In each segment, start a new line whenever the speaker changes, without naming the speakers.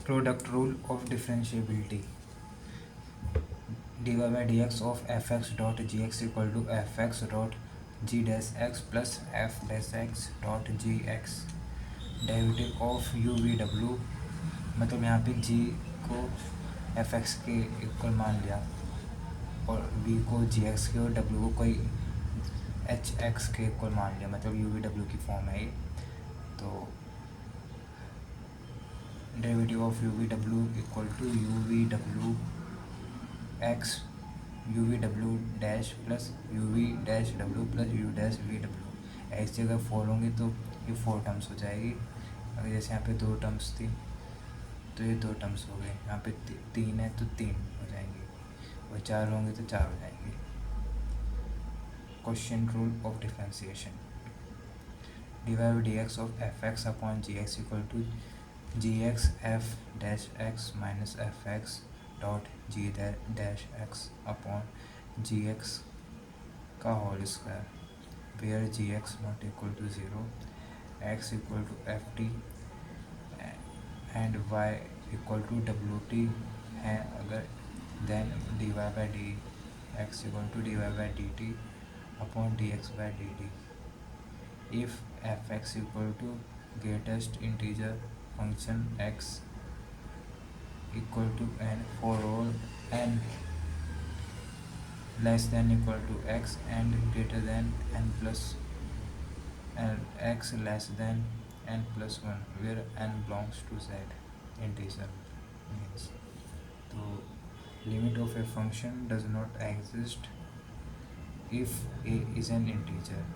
Product rule of differentiability. dy by dx of fx dot gx equal to fx dot g dash x plus f dash x dot gx. Derivative of U V W, मतलब यहाँ पे g को fx के equal मान लिया और v को gx के और w को कोई hx के इक्वल मान लिया, मतलब यू वी डब्ल्यू की फॉर्म है ये। तो derivative of U V W equal to U V W X U V W dash plus U V dash W plus U dash V W. ऐसी अगर फोर होंगे तो ये फोर टर्म्स हो जाएगी। अगर जैसे यहाँ पे दो टर्म्स थी तो ये दो टर्म्स हो गए, यहाँ पे तीन है तो तीन हो जाएंगे, और चार होंगे तो चार हो जाएंगे। Question rule of differentiation. dy by dx of fx upon gx equal to gx f dash x minus fx dot g dash x upon gx का whole square where gx not equal to 0, x equal to ft and y equal to wt है अगर, then dy by dx equal to dy by dt upon dx by dt if fx equal to greatest integer function x equal to n for all n less than equal to x and greater than n plus and x less than n plus 1 where n belongs to z integer means. तो limit of a function does not exist if a is an integer.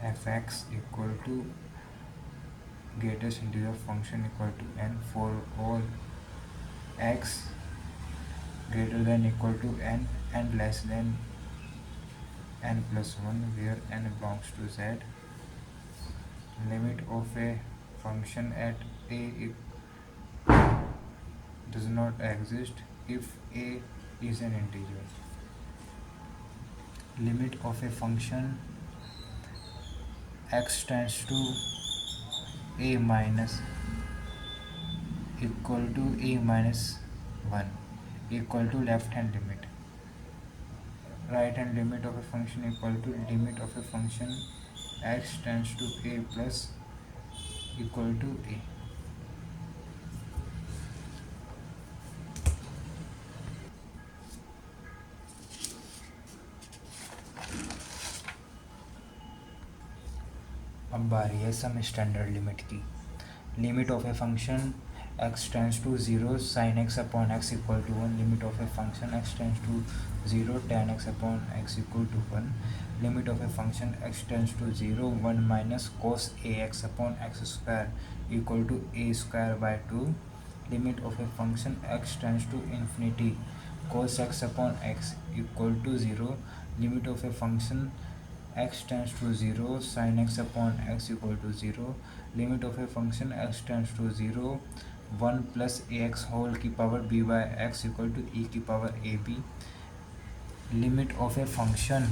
fx equal to greatest integer function equal to n for all x greater than equal to n and less than n plus 1 where n belongs to z. Limit of a function at a does not exist if a is an integer. Limit of a function x tends to a minus equal to a minus 1 equal to left hand limit. Right hand limit of a function equal to limit of a function x tends to a plus equal to a. अब बारी है some standard limit की। Limit of a function x tends to 0 sin x upon x equal to 1, limit of a function x tends to 0 tan x upon x equal to 1, limit of a function x tends to 0 1 minus cos ax upon x square equal to a square by 2, limit of a function x tends to infinity cos x upon x equal to 0, limit of a function x tends to 0 sin x upon x equal to 0, limit of a function x tends to 0 1 plus ax whole की power b by x equal to e की power ab, limit of a function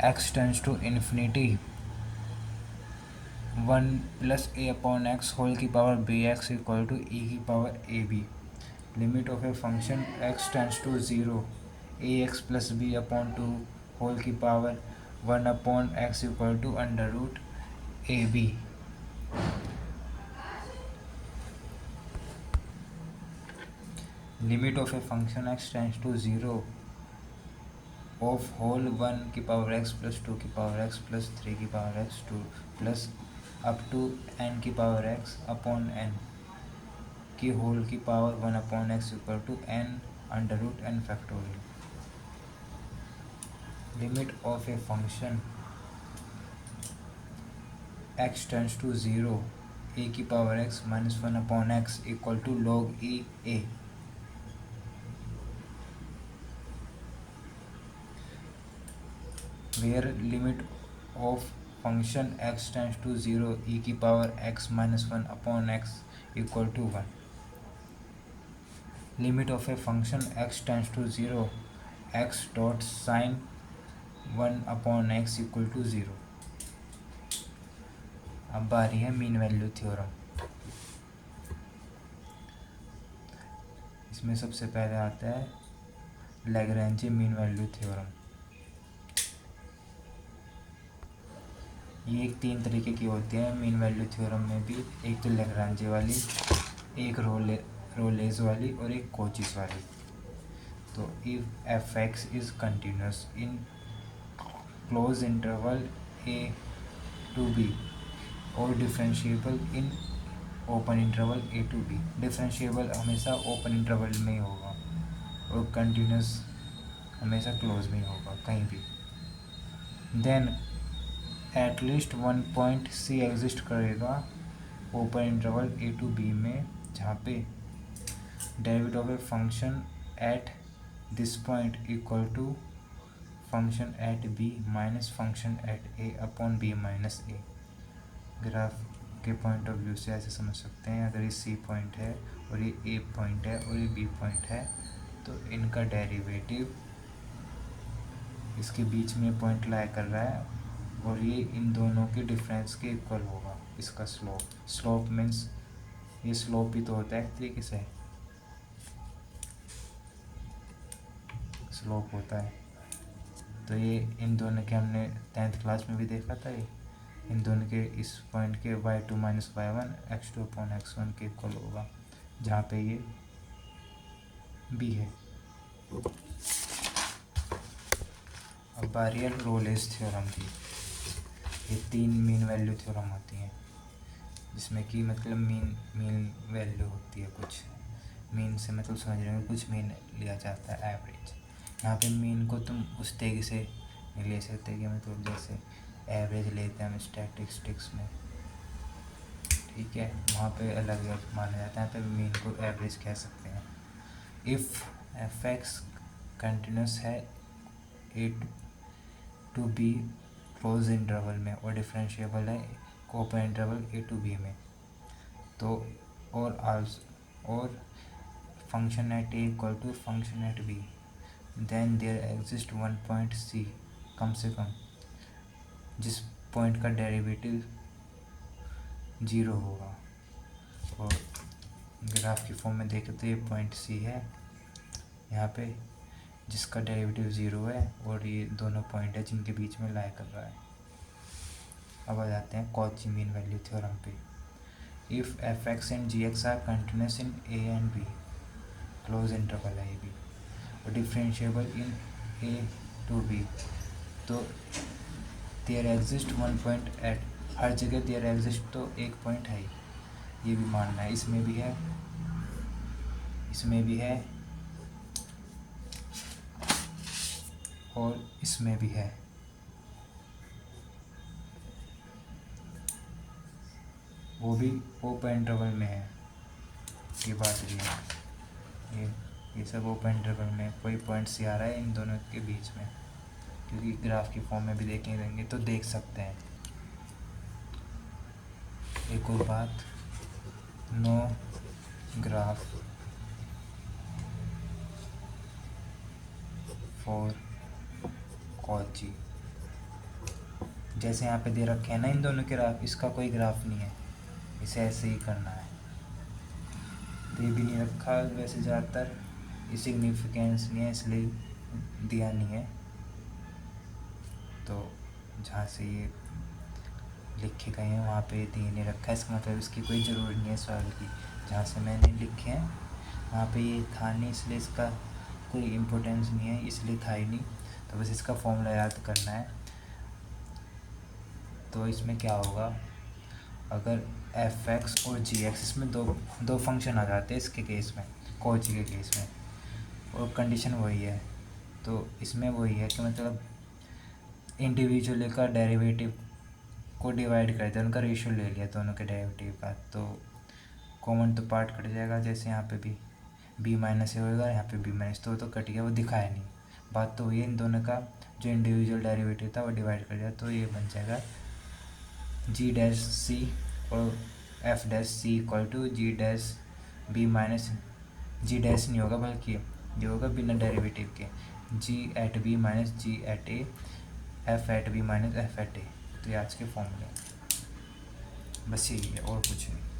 x tends to infinity 1 plus a upon x whole की power bx equal to e की power ab, limit of a function x tends to 0 ax plus b upon 2 whole की power 1 upon x equal to under root ab. Limit of a function x tends to 0 of whole 1 की power x plus 2 की power x plus 3 की power x 2 plus up to n की power x upon n की whole की power 1 upon x equal to n under root n factorial. Limit of a function x tends to 0 a की power x minus 1 upon x equal to log e a. Where limit of function x tends to 0 e की power x minus 1 upon x equal to 1. Limit of a function x tends to 0 x dot sin 1 upon x equal to 0. अब बारी है mean value theorem. इसमें सबसे पहले आता है Lagrange mean value theorem. ये एक 3 तरीके की होती है मीन वैल्यू थ्योरम में भी, एक तो लैग्रेंज वाली, एक रोलेज वाली और एक कोचिस वाली। तो if F X is continuous in closed interval A to B और differentiable in open interval A to B. Differentiable हमेशा ओपन इंटरवल में ही होगा और कंटिन्यूस हमेशा क्लोज में ही होगा कहीं भी। Then at least one point C exist करेगा open interval A to B में, जहाँ पे derivative of a function at this point equal to function at B minus function at A upon B minus A. Graph के point of view से ऐसे समझ सकते हैं, अगर ये सी पॉइंट है और ये ए पॉइंट है और ये बी पॉइंट है तो इनका डेरिवेटिव इसके बीच में पॉइंट लाई कर रहा है और ये इन दोनों के डिफरेंस के इक्वल होगा। इसका स्लोप मीन्स ये स्लोप ही तो होता है एक तरीके से, स्लोप होता है। तो ये इन दोनों के हमने 10th क्लास में भी देखा था, ये इन दोनों के इस पॉइंट के y2 minus y1 x2 upon x1 के इक्वल होगा, जहाँ पे ये b है। अब बारी है रोलेज थ्योरम की। ये 3 मीन वैल्यू थ्योरम होती हैं, जिसमें कि मतलब मीन वैल्यू होती है कुछ। मीन से मतलब समझ रहे हो, कुछ मीन लिया जाता है एवरेज। यहाँ पे मीन को तुम उस तरीके से नहीं ले सकते कि मतलब जैसे एवरेज लेते हैं हम स्टैटिस्टिक्स में, ठीक है, वहाँ पे अलग अलग माना जाता है। यहाँ पे मीन को एवरेज कह सकते हैं। इफ़ एफ एक्स कंटिन्यूस है A to B closed interval में और डिफरेंशिएबल है open interval A to B में, तो और function at A equal to function at B, then there exist one point C, कम से कम जिस पॉइंट का डेरिवेटिव 0 होगा। और ग्राफ की फॉर्म में देखें तो ये पॉइंट सी है यहाँ पे, जिसका डेरिवेटिव 0 है और ये दोनों पॉइंट है जिनके बीच में लाई कर रहा है। अब आ जाते हैं कॉची मीन वैल्यू थ्योरम पे। If F X and G X are continuous in A and B, closed interval है ए बी, और differentiable in A to B, तो there exist one point at, हर जगह देयर एग्जिस्ट तो एक point है, ये भी मानना है। इसमें भी है, इसमें भी है और इसमें भी है। वो भी ओपन इंटरवल में है, ये बात भी है। ये सब ओपन इंटरवल में, कोई पॉइंट सी आ रहा है इन दोनों के बीच में, क्योंकि ग्राफ की फॉर्म में भी देखेंगे तो देख सकते हैं। एक और बात, नो ग्राफ फॉर कॉची। जैसे यहाँ पे दे रखे हैं ना इन दोनों के ग्राफ, इसका कोई ग्राफ नहीं है, इसे ऐसे ही करना है। दे भी नहीं रखा वैसे, ज़्यादातर सिग्निफिकेंस नहीं है इसलिए दिया नहीं है। तो जहाँ से ये लिखे गए हैं वहाँ पे दे नहीं रखा है, इसका मतलब इसकी कोई ज़रूरत नहीं है सवाल की। जहाँ से मैंने लिखे हैं वहाँ पे ये था नहीं, इसलिए इसका कोई इम्पोर्टेंस नहीं है, इसलिए था ही नहीं। तो बस इसका फॉर्मूला याद करना है। तो इसमें क्या होगा, अगर एफ एक्स और जी एक्स, इसमें दो फंक्शन आ जाते हैं इसके केस में, कॉची के केस में, और कंडीशन वही है। तो इसमें वही है कि मतलब इंडिविजुअल का डेरिवेटिव को डिवाइड कर दिया, उनका रेशियो ले लिया दोनों के डेरिवेटिव का, तो कॉमन तो पार्ट कट जाएगा। जैसे यहाँ पे भी बी माइनस ए होगा, यहाँ पे बी माइनस, तो कट गया, वो दिखाया नहीं। बात तो ये इन दोनों का जो इंडिविजुअल डेरिवेटिव था वो डिवाइड कर दिया, तो ये बन जाएगा जी डैश सी और F dash C equal to G dash B minus, G dash नहीं होगा बल्कि ये होगा बिना डेरिवेटिव के, G at B minus G at A, F at B minus F at A. तो ये आज के फॉर्मूले। बस यही है और कुछ नहीं।